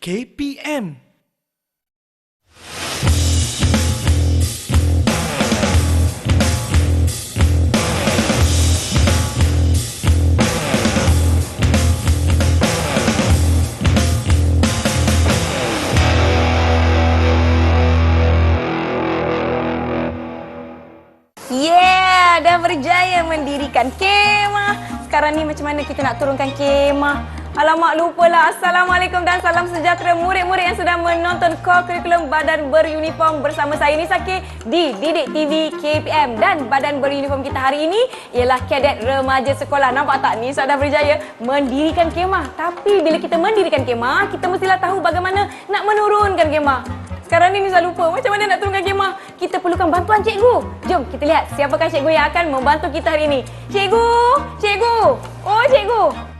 KPM. Dah berjaya mendirikan kemah. Sekarang ni macam mana kita nak turunkan kemah? Alamak, lupalah. Assalamualaikum dan salam sejahtera murid-murid yang sedang menonton kurikulum Badan Beruniform bersama saya Nisa K di Didik TV KPM. Dan badan beruniform kita hari ini ialah kadet remaja sekolah. Nampak tak, Nisa dah berjaya mendirikan kemah. Tapi bila kita mendirikan kemah, kita mestilah tahu bagaimana nak menurunkan kemah. Sekarang ni Nisa lupa macam mana nak turunkan kemah. Kita perlukan bantuan cikgu. Jom kita lihat siapakah cikgu yang akan membantu kita hari ini. Cikgu! Cikgu! Oh, cikgu!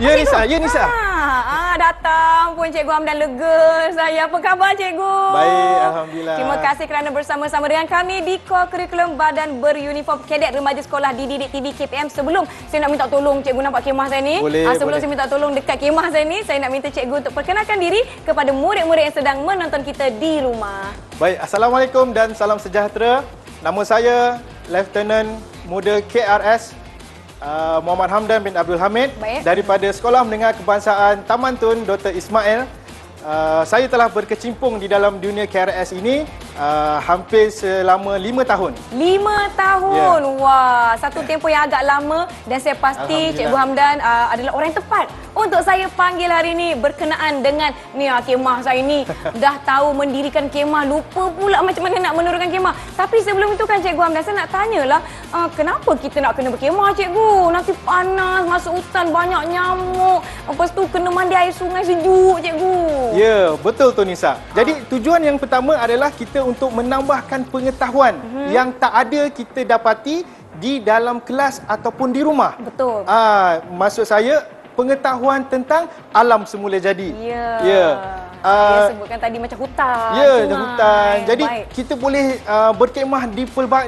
Ya Nisa, ya Nisa. Datang pun Cikgu Hamdan, lega saya. Apa khabar Cikgu? Baik, Alhamdulillah. Terima kasih kerana bersama-sama dengan kami di kurikulum Badan Beruniform Kadet Remaja Sekolah di Didik TV KPM. Sebelum saya nak minta tolong Cikgu, nampak kemah saya ni? Boleh, sebelum boleh. saya minta tolong dekat kemah saya ni, saya nak minta Cikgu untuk perkenalkan diri kepada murid-murid yang sedang menonton kita di rumah. Baik, Assalamualaikum dan salam sejahtera. Nama saya Lieutenant Muda KRS Muhammad Hamdan bin Abdul Hamid. Baik. Daripada Sekolah Menengah Kebangsaan Taman Tun Dr. Ismail. Saya telah berkecimpung di dalam dunia KRS ini hampir selama 5 tahun. 5 tahun. Ya. Wah, satu tempoh yang agak lama dan saya pasti Cikgu Hamdan adalah orang yang tepat untuk saya panggil hari ini berkenaan dengan ni kemah saya ni. Dah tahu mendirikan kemah, lupa pula macam mana nak menurunkan kemah. Tapi sebelum itu kan Cikgu Hamdan, saya nak tanyalah, kenapa kita nak kena berkemah Cikgu? Nanti panas, masuk hutan banyak nyamuk. Lepas tu kena mandi air sungai sejuk Cikgu. Ya, betul tu Nisa. Jadi tujuan yang pertama adalah kita untuk menambahkan pengetahuan yang tak ada kita dapati di dalam kelas ataupun di rumah. Betul. Maksud saya pengetahuan tentang alam semula jadi. Ya. Ya. Saya sebutkan tadi macam hutan. Ya, sungai. hutan. Jadi Baik. kita boleh berkemah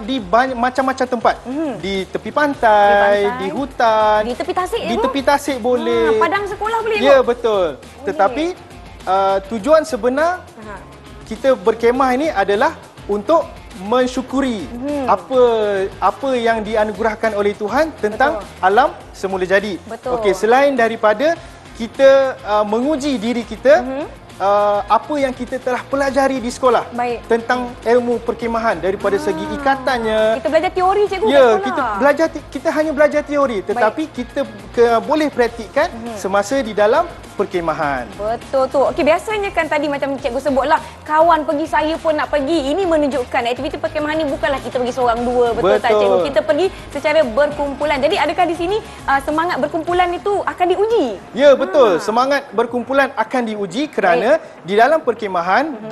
di banyak macam-macam tempat. Di tepi pantai, di hutan, Di tepi tasik di tepi tasik boleh. Padang sekolah boleh Ya, betul. Tetapi tujuan sebenar kita berkemah ini adalah untuk mensyukuri apa yang dianugerahkan oleh Tuhan tentang alam semula jadi. Betul. Okey, selain daripada kita menguji diri kita, apa yang kita telah pelajari di sekolah. Baik. Tentang ilmu perkemahan daripada segi ikatannya. Kita belajar teori Cikgu kat Ya, sekolah. kita hanya belajar teori, tetapi kita boleh praktikkan semasa di dalam perkemahan. Betul tu. Okey, biasanya kan tadi macam Cikgu sebutlah, kawan pergi, saya pun nak pergi. Ini menunjukkan aktiviti perkemahan ni bukanlah kita pergi seorang dua, betul tak Cikgu? Kita pergi secara berkumpulan. Jadi adakah di sini semangat berkumpulan itu akan diuji? Ya, betul. Semangat berkumpulan akan diuji kerana di dalam perkemahan,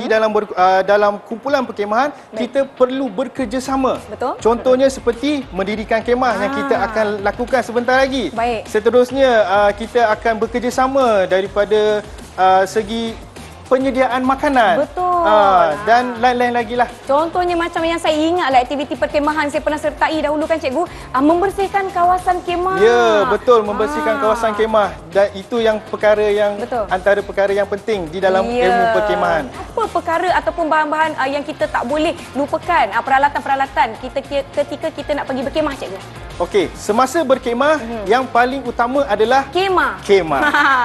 dalam kumpulan perkemahan, kita perlu bekerjasama. Betul. Contohnya seperti mendirikan kemah yang kita akan lakukan sebentar lagi. Baik. Seterusnya kita akan bekerjasama daripada segi penyediaan makanan. Betul. Dan lain-lain lagi lah. Contohnya macam yang saya ingatlah aktiviti perkemahan saya pernah sertai dahulu kan Cikgu, membersihkan kawasan kemah. Ya, betul, membersihkan kawasan kemah, dan itu yang perkara yang Betul. antara perkara yang penting di dalam ilmu perkemahan. Apa perkara ataupun bahan-bahan yang kita tak boleh lupakan, peralatan-peralatan ketika kita nak pergi berkemah Cikgu? Okey, semasa berkemah yang paling utama adalah Kemah.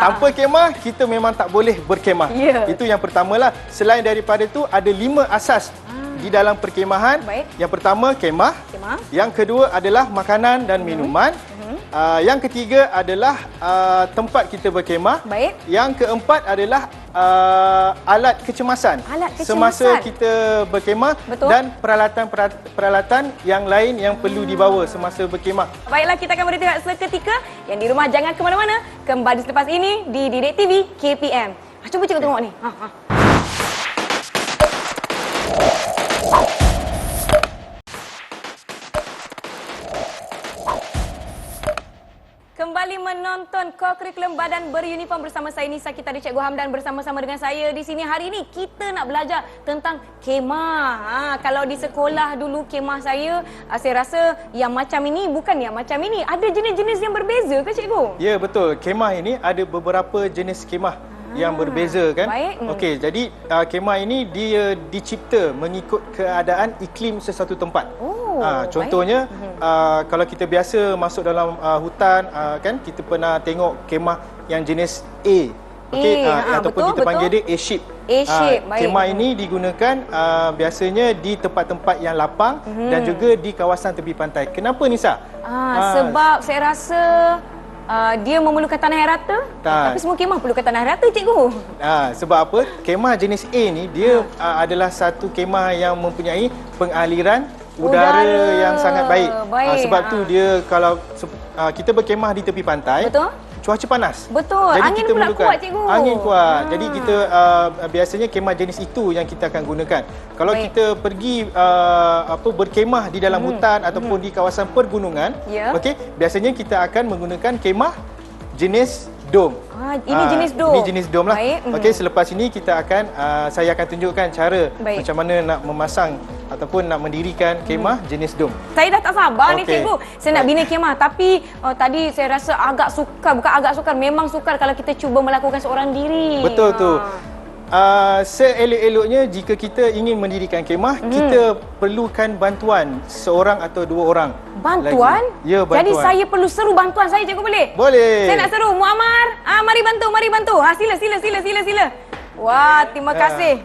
Tanpa kemah kita memang tak boleh berkemah. Ya. Itu yang pertamalah. Selain daripada itu ada 5 asas di dalam perkemahan. Baik. Yang pertama kemah. Kemah. Yang kedua adalah makanan dan minuman. Yang ketiga adalah tempat kita berkemah. Baik. Yang keempat adalah alat kecemasan. Alat kecemasan. Semasa kita berkemah. Betul. Dan peralatan yang lain yang perlu dibawa semasa berkemah. Baiklah, kita akan berhenti seketika. Yang di rumah jangan ke mana-mana. Kembali selepas ini di Didik TV KPM. Cuba Cikgu tengok ni. menonton Kokurikulum Badan Beruniform bersama saya Nisa. Kita ada Cikgu Hamdan bersama-sama dengan saya di sini. Hari ini kita nak belajar tentang kemah. Kalau di sekolah dulu kemah saya rasa yang macam ini bukan yang macam ini. Ada jenis-jenis yang berbeza ke Cikgu? Ya, betul. Kemah ini ada beberapa jenis kemah yang berbeza kan. Baik. Okey, jadi kemah ini dia dicipta mengikut keadaan iklim sesuatu tempat. Contohnya kalau kita biasa masuk dalam hutan kan, kita pernah tengok kemah yang jenis A. Okey, ataupun betul, kita panggil dia A-shape. A-shape, baik. Kemah ini digunakan biasanya di tempat-tempat yang lapang dan juga di kawasan tepi pantai. Kenapa Nisa? Sebab saya rasa dia memerlukan tanah yang rata. Tapi semua kemah perlukan tanah yang rata, Cikgu. Sebab apa? Kemah jenis A ni dia adalah satu kemah yang mempunyai pengaliran udara yang sangat baik. Sebab tu dia kalau kita berkemah di tepi pantai, betul? Cuaca panas. Betul. Jadi Angin kita pula kuat, Cikgu. Angin kuat. Jadi kita biasanya kemah jenis itu yang kita akan gunakan. Kalau kita pergi berkemah di dalam hutan ataupun di kawasan pergunungan, okey, biasanya kita akan menggunakan kemah jenis dom. Ini jenis dom. Ini jenis dom lah. Okey, selepas ini kita akan saya akan tunjukkan cara macam mana nak memasang ataupun nak mendirikan kemah jenis dom. Saya dah tak sabar ni, Cikgu. Saya nak bina kemah, tapi tadi saya rasa agak sukar. Bukan agak sukar, memang sukar kalau kita cuba melakukan seorang diri. Betul tu. Seelok-eloknya jika kita ingin mendirikan kemah, kita perlukan bantuan seorang atau dua orang. Bantuan? Ya, bantuan. Jadi saya perlu seru bantuan saya, Cikgu, boleh? Boleh. Saya nak seru. Muammar, mari bantu, mari bantu. Sila. Wah, terima kasih.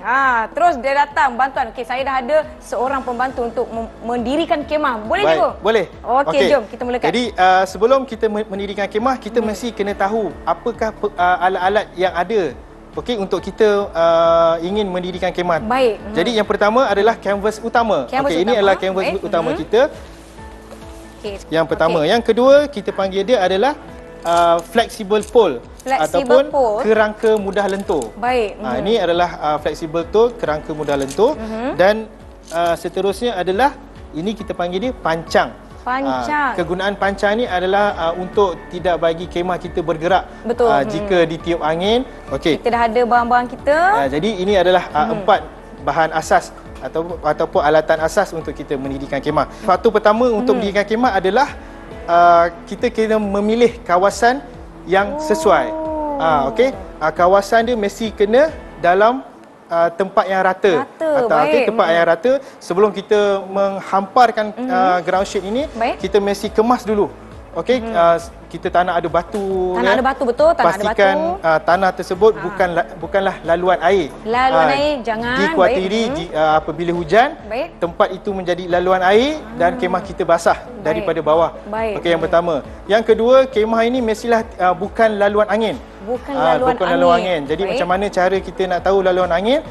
Terus dia datang bantuan. Okey, saya dah ada seorang pembantu untuk mendirikan kemah. Boleh, Cikgu? Boleh. Okey, jom kita mulakan. Jadi sebelum kita mendirikan kemah, kita mesti kena tahu apakah alat-alat yang ada. Okey, untuk kita ingin mendirikan kemah. Baik. Jadi yang pertama adalah kanvas utama. Okey, ini adalah kanvas utama kita. Yang pertama. Yang kedua, kita panggil dia adalah flexible pole ataupun kerangka mudah lentur. Baik. Ini adalah flexible pole, kerangka mudah lentur. Dan seterusnya adalah ini kita panggil dia pancang. Kegunaan pancang ni adalah untuk tidak bagi kemah kita bergerak. Betul. Jika ditiup angin. Okey. Kita dah ada bahan-bahan kita. Jadi ini adalah 4 bahan asas ataupun alatan asas untuk kita mendirikan kemah. Faktor pertama untuk mendirikan kemah adalah kita kena memilih kawasan yang sesuai. Okey. Kawasan dia mesti kena dalam tempat yang rata. Tempat yang rata. Sebelum kita menghamparkan ground sheet ini, kita mesti kemas dulu. Okey, kita tak nak ada batu. Tak nak ada batu, betul. Tak pastikan nak ada batu. Tanah tersebut bukanlah laluan air. Laluan air jangan. Dikuatiri apabila hujan, tempat itu menjadi laluan air dan kemah kita basah daripada bawah. Okey, yang pertama. Yang kedua, kemah ini mestilah bukan laluan angin. Bukan laluan angin. Jadi macam mana cara kita nak tahu laluan angin?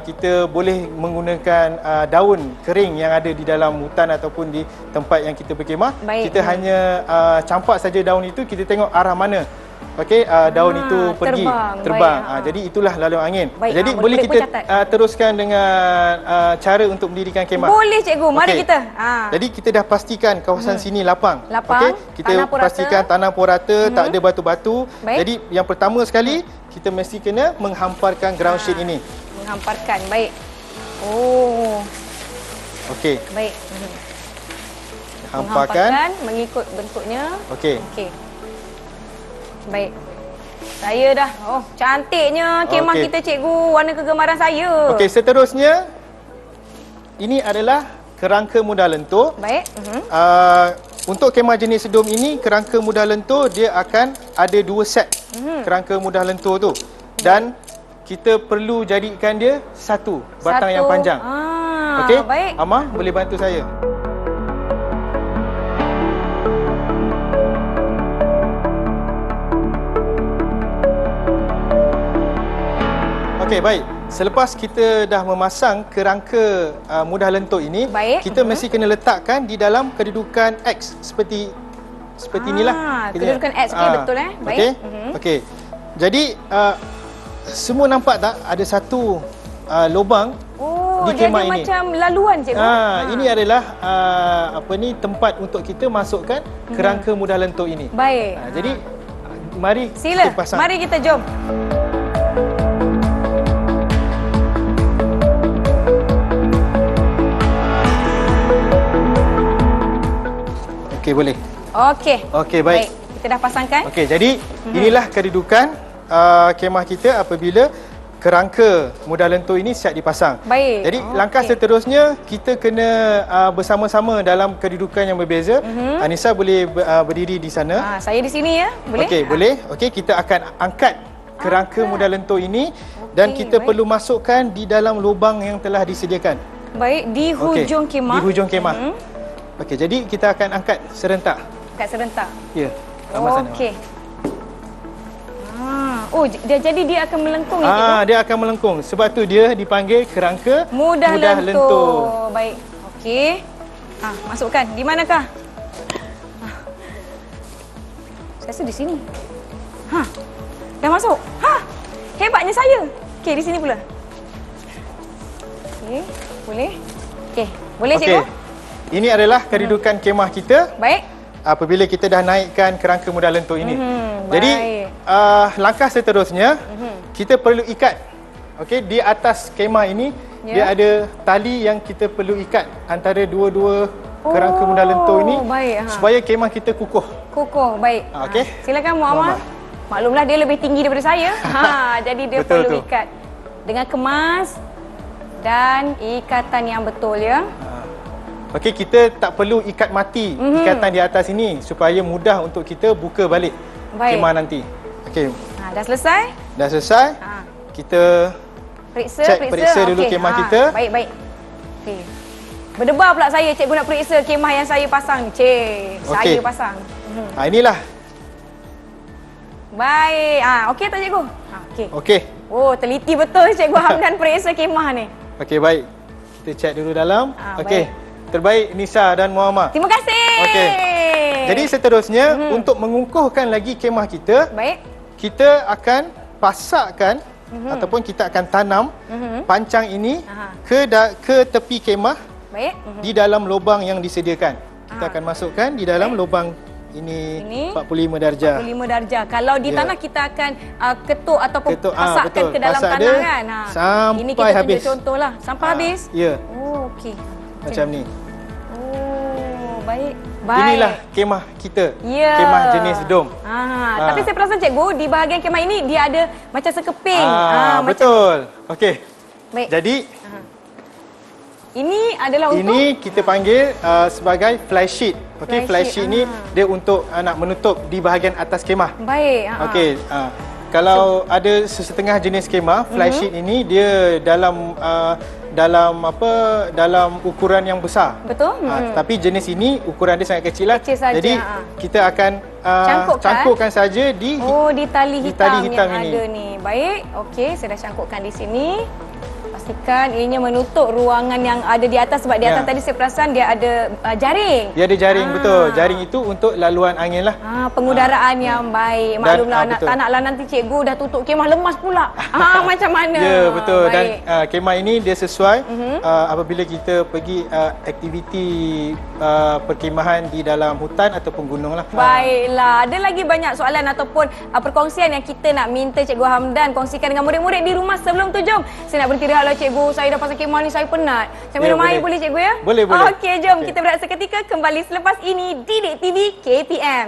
Kita boleh menggunakan daun kering yang ada di dalam hutan ataupun di tempat yang kita berkemah. Kita hanya campak saja daun itu, kita tengok arah mana. Okey, daun itu pergi terbang. Jadi itulah laluan angin. Jadi boleh kita teruskan dengan cara untuk mendirikan kemah. Boleh, Cikgu. Mari kita. Jadi kita dah pastikan kawasan sini lapang. Okey, kita pastikan tanah pun rata, tak ada batu-batu. Jadi yang pertama sekali kita mesti kena menghamparkan ground sheet ini. Menghamparkan. Baik. Okey. Baik. Hamparkan mengikut bentuknya. Okey. Baik. Saya dah. Cantiknya kemah kita, Cikgu. Warna kegemaran saya. Okey, seterusnya ini adalah kerangka mudah lentur. Baik. Untuk kemah jenis dom ini, kerangka mudah lentur dia akan ada 2 set kerangka mudah lentur tu. Dan kita perlu jadikan dia satu batang yang panjang. Okey? Baik. Amah boleh bantu saya. Okey, baik. Selepas kita dah memasang kerangka mudah lentur ini, kita mesti kena letakkan di dalam kedudukan X seperti inilah. Kedudukan X, betul Baik. Okey. Jadi semua nampak tak ada satu lubang di kemah ini. Jadi macam laluan, Cikgu. Ini adalah tempat untuk kita masukkan kerangka mudah lentur ini. Baik. Jadi mari Sila, kita pasang. mari kita jom. Okey, boleh. Okey. Okey, baik. Kita dah pasangkan. Okey, jadi inilah kedudukan kemah kita apabila kerangka mudah lentur ini siap dipasang. Baik. Jadi langkah seterusnya kita kena bersama-sama dalam kedudukan yang berbeza. Anissa boleh berdiri di sana. Saya di sini ya. Boleh? Okey, boleh. Okey, kita akan angkat kerangka mudah lentur ini dan kita baik. perlu masukkan di dalam lubang yang telah disediakan. Baik, di hujung kemah. Di hujung kemah. Okey, jadi kita akan angkat serentak. Kat serentak. Ya. Tambah sana. Okey. Jadi dia akan melengkung ya, cikgu? Dia akan melengkung. Sebab tu dia dipanggil kerangka Mudah lentur. Baik. Okey. Masukkan. Di manakah? Saya rasa di sini. Dah masuk. Hebatnya saya. Okey, di sini pula. Okey, boleh. Okey, boleh cikgu? Ini adalah kedudukan kemah kita Baik. apabila kita dah naikkan kerangka mudah lentur ini. Jadi baik. langkah seterusnya kita perlu ikat. Okey, di atas kemah ini dia ada tali yang kita perlu ikat antara dua-dua kerangka mudah lentur ini baik, supaya kemah kita kukuh. Kukuh, baik. Okey. Silakan Muhammad. Maklumlah dia lebih tinggi daripada saya. Jadi dia Betul perlu ikat dengan kemas dan ikatan yang betul ya. Okey, kita tak perlu ikat mati ikatan di atas ini supaya mudah untuk kita buka balik kemah nanti. Okey. Dah selesai? Dah selesai. Kita periksa dulu kemah kita. Baik, baik. Okey. Berdebar pula saya, cikgu nak periksa kemah yang saya pasang. Saya pasang. Inilah. Baik. Okey tak cikgu? Okey. Okey. Oh, teliti betul cikgu Hamdan periksa kemah ni. Okey, baik. Kita cek dulu dalam. Okey. Baik. Terbaik Nisa dan Muhammad. Terima kasih. Okey. Jadi seterusnya untuk mengukuhkan lagi kemah kita, baik, kita akan pasakkan ataupun kita akan tanam pancang ini ke tepi kemah. Baik. Di dalam lubang yang disediakan. Kita akan masukkan di dalam lubang ini 45 darjah. 45 darjah. Kalau di tanah kita akan ketuk ataupun pasakkan betul. ke dalam Pasak tanah kan. Sampai ini kita habis. tunjuk contohlah. Sampai habis. Ya. Oh, okey. Macam ni. Oh, baik. Inilah kemah kita. Ya. Kemah jenis dom. Tapi saya perasan cikgu, di bahagian kemah ini dia ada macam sekeping. Betul. Okey. Baik. Jadi ini adalah untuk ini kita panggil sebagai fly sheet. Okey, fly sheet ni dia untuk nak menutup di bahagian atas kemah. Baik. Okey, kalau ada sesetengah jenis kemah, fly sheet ini dia dalam dalam ukuran yang besar. Betul. Tapi jenis ini ukuran dia sangat kecil lah. Kecil saja. Jadi kita akan cangkukkan saja di tali hitam yang ini. ada ni. Baik. Okey, saya dah cangkukkan di sini. Pastikan ianya menutup ruangan yang ada di atas sebab di atas tadi saya perasan dia ada jaring. Dia ada jaring, betul. Jaring itu untuk laluan angin lah. Pengudaraan yang baik. Maklumlah tak naklah nanti cikgu dah tutup kemah lemas pula. Macam mana? Ya, betul. Baik. Dan kemah ini dia sesuai apabila kita pergi aktiviti perkemahan di dalam hutan ataupun gunung lah. Baiklah. Ada lagi banyak soalan ataupun perkongsian yang kita nak minta Cikgu Hamdan kongsikan dengan murid-murid di rumah. Sebelum tu jom saya nak berhenti rehat lah cikgu. Saya dah pasang kemah ni, saya penat. Saya minum air boleh cikgu ya? Boleh. Okey, jom kita berehat seketika kembali selepas ini Didik TV KPM.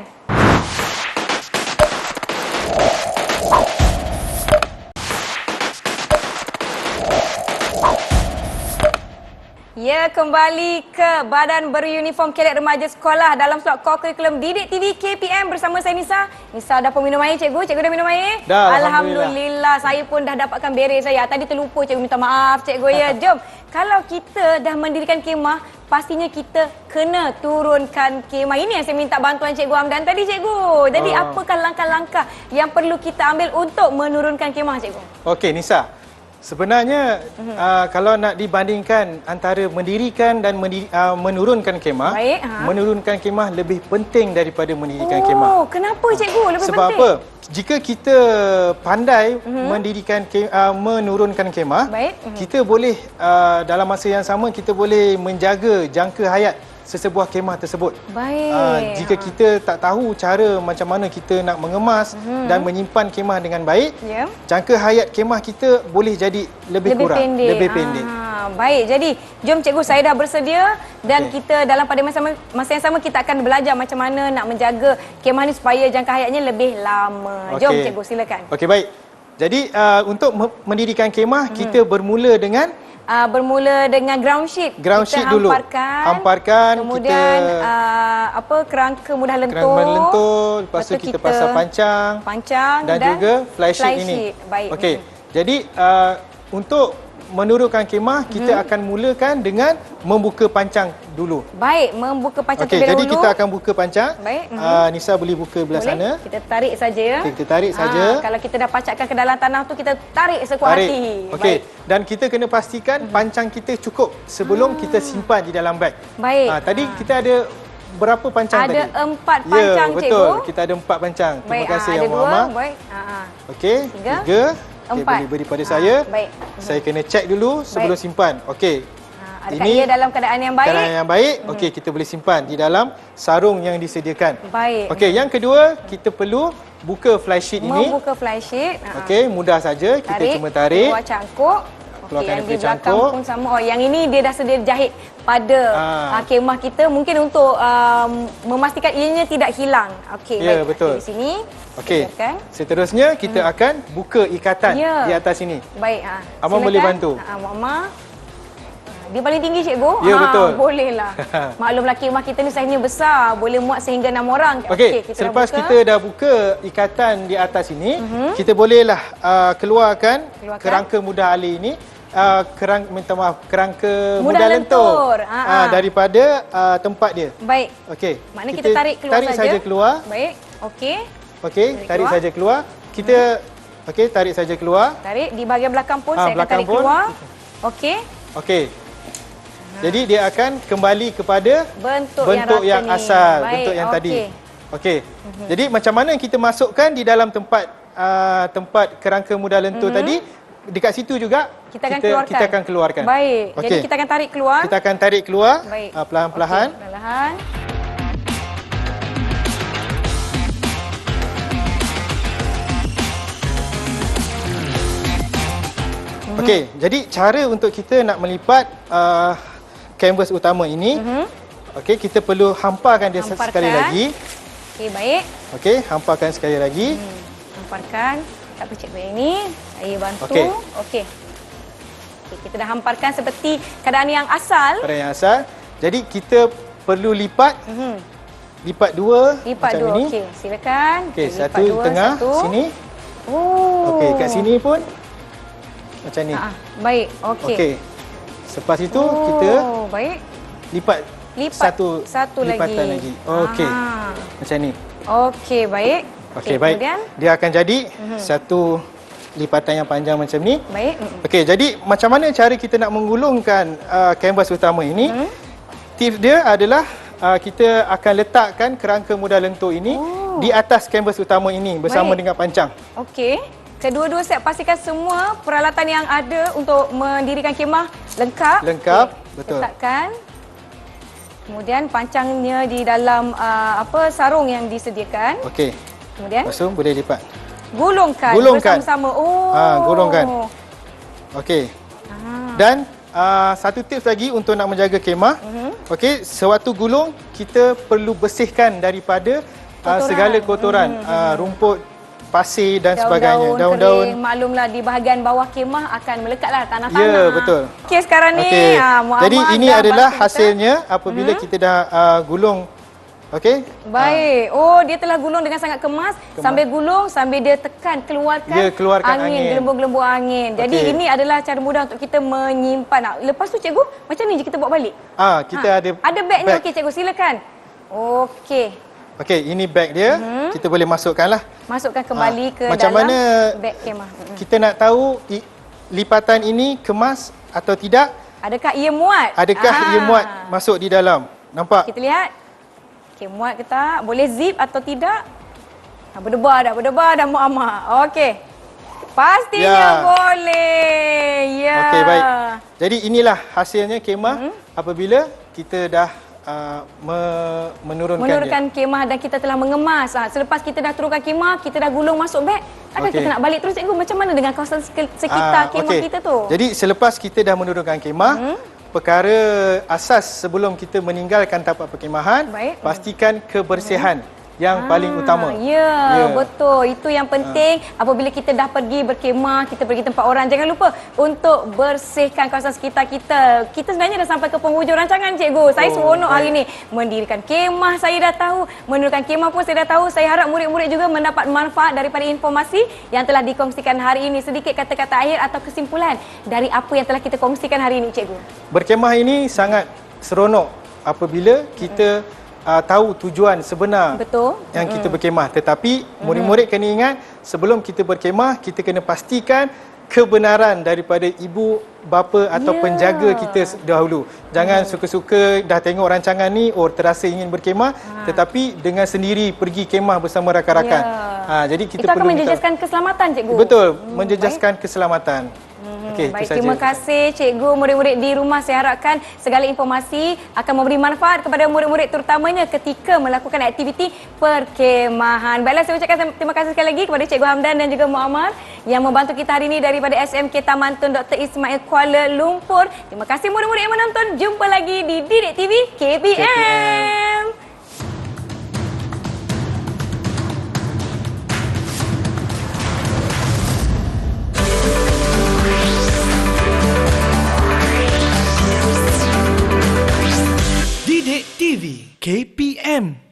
Ya, kembali ke Badan Beruniform Kadet Remaja Sekolah dalam slot core kurikulum Didik TV KPM bersama saya Nisa. Nisa dah pun minum air cikgu? Cikgu dah minum air? Dah, Alhamdulillah. Saya pun dah dapatkan beret saya. Tadi terlupa cikgu, minta maaf cikgu ya. Jom, kalau kita dah mendirikan kemah, pastinya kita kena turunkan kemah. Ini yang saya minta bantuan Cikgu Hamdan tadi cikgu. Jadi apakah langkah-langkah yang perlu kita ambil untuk menurunkan kemah cikgu? Okey Nisa. Sebenarnya kalau nak dibandingkan antara mendirikan dan menurunkan kemah, menurunkan kemah lebih penting daripada mendirikan kemah. Kenapa cikgu lebih Sebab penting? apa? Jika kita pandai menurunkan kemah, kita boleh dalam masa yang sama kita boleh menjaga jangka hayat sesebuah kemah tersebut. Baik. Jika kita tak tahu cara macam mana kita nak mengemas dan menyimpan kemah dengan baik, Ya. jangka hayat kemah kita boleh jadi lebih kurang, pendek. lebih pendek. Baik, jadi jom cikgu, saya dah bersedia dan kita dalam pada masa yang sama kita akan belajar macam mana nak menjaga kemah ni supaya jangka hayatnya lebih lama. Jom cikgu, silakan. Okey, baik. Jadi untuk mendirikan kemah, kita bermula dengan ground sheet. ground kita sheet dulu. Hamparkan, kemudian kerangka mudah lentur. kerangka lentur, lepas tu kita pasang pancang dan juga fly sheet ini. Baik. Okey. Jadi untuk menurunkan kemah, kita akan mulakan dengan membuka pancang dulu. Baik, membuka pancang Okey, terlebih jadi dahulu. kita akan buka pancang. Baik. Nisa boleh buka belah Boleh? sana. Kita tarik saja ya. Okey, kita tarik saja. Kalau kita dah pacakkan ke dalam tanah tu, kita tarik sekuat hati. Okey, dan kita kena pastikan pancang kita cukup sebelum kita simpan di dalam beg. Baik. Tadi kita ada berapa pancang tadi? Ada 4 pancang, ya, betul. cikgu. Kita ada 4 pancang. Terima Baik, kasih ada Yang 2. Muhammad. Baik. Okey, 3. Okey, 4. boleh beri pada saya. Baik. Saya kena check dulu sebelum simpan. Okey. Adakah ia dalam keadaan yang baik? Keadaan yang baik. Okey, kita boleh simpan di dalam sarung yang disediakan. Baik. Okey, yang kedua, kita perlu buka fly sheet ini. Membuka fly sheet. Okey, mudah saja. Kita cuma tarik. Keluar cangkuk. Okey, Keluarkan yang di daripada belakang cangkuk. pun sama. Oh, yang ini dia dah sedia jahit pada kemah kita. Mungkin untuk memastikan ianya tidak hilang. Okey, Ya, baik. betul. Di sini. Okey. Biarkan. Seterusnya kita akan buka ikatan di atas ini. Baik. Abang boleh bantu? Mama. Dia paling tinggi, cikgu? Ya, betul. Bolehlah. Maklumlah kemah kita ni saiznya besar. Boleh muat sehingga 6 orang. Okey, selepas kita dah buka ikatan di atas ini, kita bolehlah keluarkan kerangka mudah alih ini. Kerangka mudah lentur. Daripada tempat dia. Baik. Okey. Maknanya kita tarik keluar tarik saja. saja keluar. Baik. Okey. Okey, tarik saja keluar. Kita okey, tarik saja keluar. Tarik di bahagian belakang pun saya akan belakang tarik pun. keluar. Okey. Okey. Jadi dia akan kembali kepada Bentuk yang rata ni. asal, Baik, bentuk yang tadi. okey. Okey. Jadi macam mana kita masukkan di dalam tempat kerangka mudah lentur tadi, dekat situ juga Kita akan keluarkan. Baik. Jadi kita akan tarik keluar. Kita akan tarik keluar. Baik. Perlahan-lahan. Okey, perlahan. Okey, jadi cara untuk kita nak melipat kanvas utama ini, okey, kita perlu hamparkan dia sekali lagi. Okey, baik. Okey, hamparkan sekali lagi. Hamparkan. Tak apa, cikgu yang ini. Saya bantu. Okey. Okey. Okey, kita dah hamparkan seperti keadaan yang asal. Pada yang asal. Jadi kita perlu lipat. Lipat dua. Lipat macam dua. ini. Okey, silakan. Okey, Lipat satu di tengah sini. Oh. Okey, kat sini pun macam ni. Baik, okey. Okey. Selepas itu kita baik. lipat Satu lipatan lagi. Okey. Macam ni. Okey, baik. Okey, baik. Kemudian? Dia akan jadi satu lipatan yang panjang macam ni. Baik. Okey, jadi macam mana cara kita nak menggulungkan kanvas utama ini? Tips dia adalah kita akan letakkan kerangka mudah lentur ini di atas kanvas utama ini bersama dengan pancang. Okey. Kedua-dua set pastikan semua peralatan yang ada untuk mendirikan kemah lengkap. Lengkap, betul. Letakkan. Kemudian pancangnya di dalam sarung yang disediakan. Okey. Kemudian Lepas tu boleh lipat. Gulungkan bersama-sama. Gulungkan. Okey. Dan satu tips lagi untuk nak menjaga kemah. Okey, sewaktu gulung kita perlu bersihkan daripada segala kotoran, rumput, pasir dan sebagainya, daun-daun. Maklumlah di bahagian bawah kemah akan melekatlah tanah-tanah. Ya, betul. Okey, sekarang ni jadi ini adalah hasilnya apabila kita dah gulung. Okey? Baik. Dia telah gulung dengan sangat kemas. Sambil gulung, sambil dia tekan, keluarkan angin. Gelembung-gelembung angin. Jadi ini adalah cara mudah untuk kita menyimpan. Lepas tu cikgu, macam ni je kita bawa balik? Kita ada beg ni. Okey, cikgu, silakan. Okey. Okey, ini beg dia. Kita boleh masukkanlah. Masukkan kembali ke macam dalam mana beg kemah. Kita nak tahu lipatan ini kemas atau tidak? Adakah ia muat? Ia muat masuk di dalam? Nampak? Kita lihat. Okey, muat ke tak? Boleh zip atau tidak? Berdebar dah muat-muat. Okey. Pastinya boleh. Ya. Okey, baik. Jadi inilah hasilnya kemah apabila kita dah menurunkan kemah dan kita telah mengemas. Selepas kita dah turunkan kemah, kita dah gulung masuk beg, takkan kita nak balik terus cikgu? Macam mana dengan kawasan sekitar kemah kita tu? Jadi selepas kita dah menurunkan kemah, perkara asas sebelum kita meninggalkan tapak perkemahan, pastikan kebersihan yang paling utama. Ya, betul. Itu yang penting. Apabila kita dah pergi berkemah, kita pergi tempat orang, jangan lupa untuk bersihkan kawasan sekitar kita. Kita sebenarnya dah sampai ke penghujung rancangan, cikgu. Saya seronok hari ni. Mendirikan kemah saya dah tahu, menurunkan kemah pun saya dah tahu. Saya harap murid-murid juga mendapat manfaat daripada informasi yang telah dikongsikan hari ini. Sedikit kata-kata akhir atau kesimpulan dari apa yang telah kita kongsikan hari ini, cikgu. Berkemah ini sangat seronok apabila kita tahu tujuan sebenar yang kita berkemah. Tetapi murid-murid kena ingat, sebelum kita berkemah, kita kena pastikan kebenaran daripada ibu, bapa atau penjaga kita dahulu. Jangan suka-suka dah tengok rancangan ni, terasa ingin berkemah, tetapi dengan sendiri pergi kemah bersama rakan-rakan. Jadi kita itu akan menjejaskan keselamatan, cikgu. Betul, menjejaskan keselamatan. Okey, baik, terima kasih cikgu. Murid-murid di rumah, saya harapkan segala informasi akan memberi manfaat kepada murid-murid terutamanya ketika melakukan aktiviti perkemahan. Baiklah, saya ucapkan terima kasih sekali lagi kepada Cikgu Hamdan dan juga Muammar yang membantu kita hari ini daripada SMK Taman Tun Dr. Ismail Kuala Lumpur. Terima kasih murid-murid yang menonton. Jumpa lagi di Didik TV KPM. Didik TV KPM.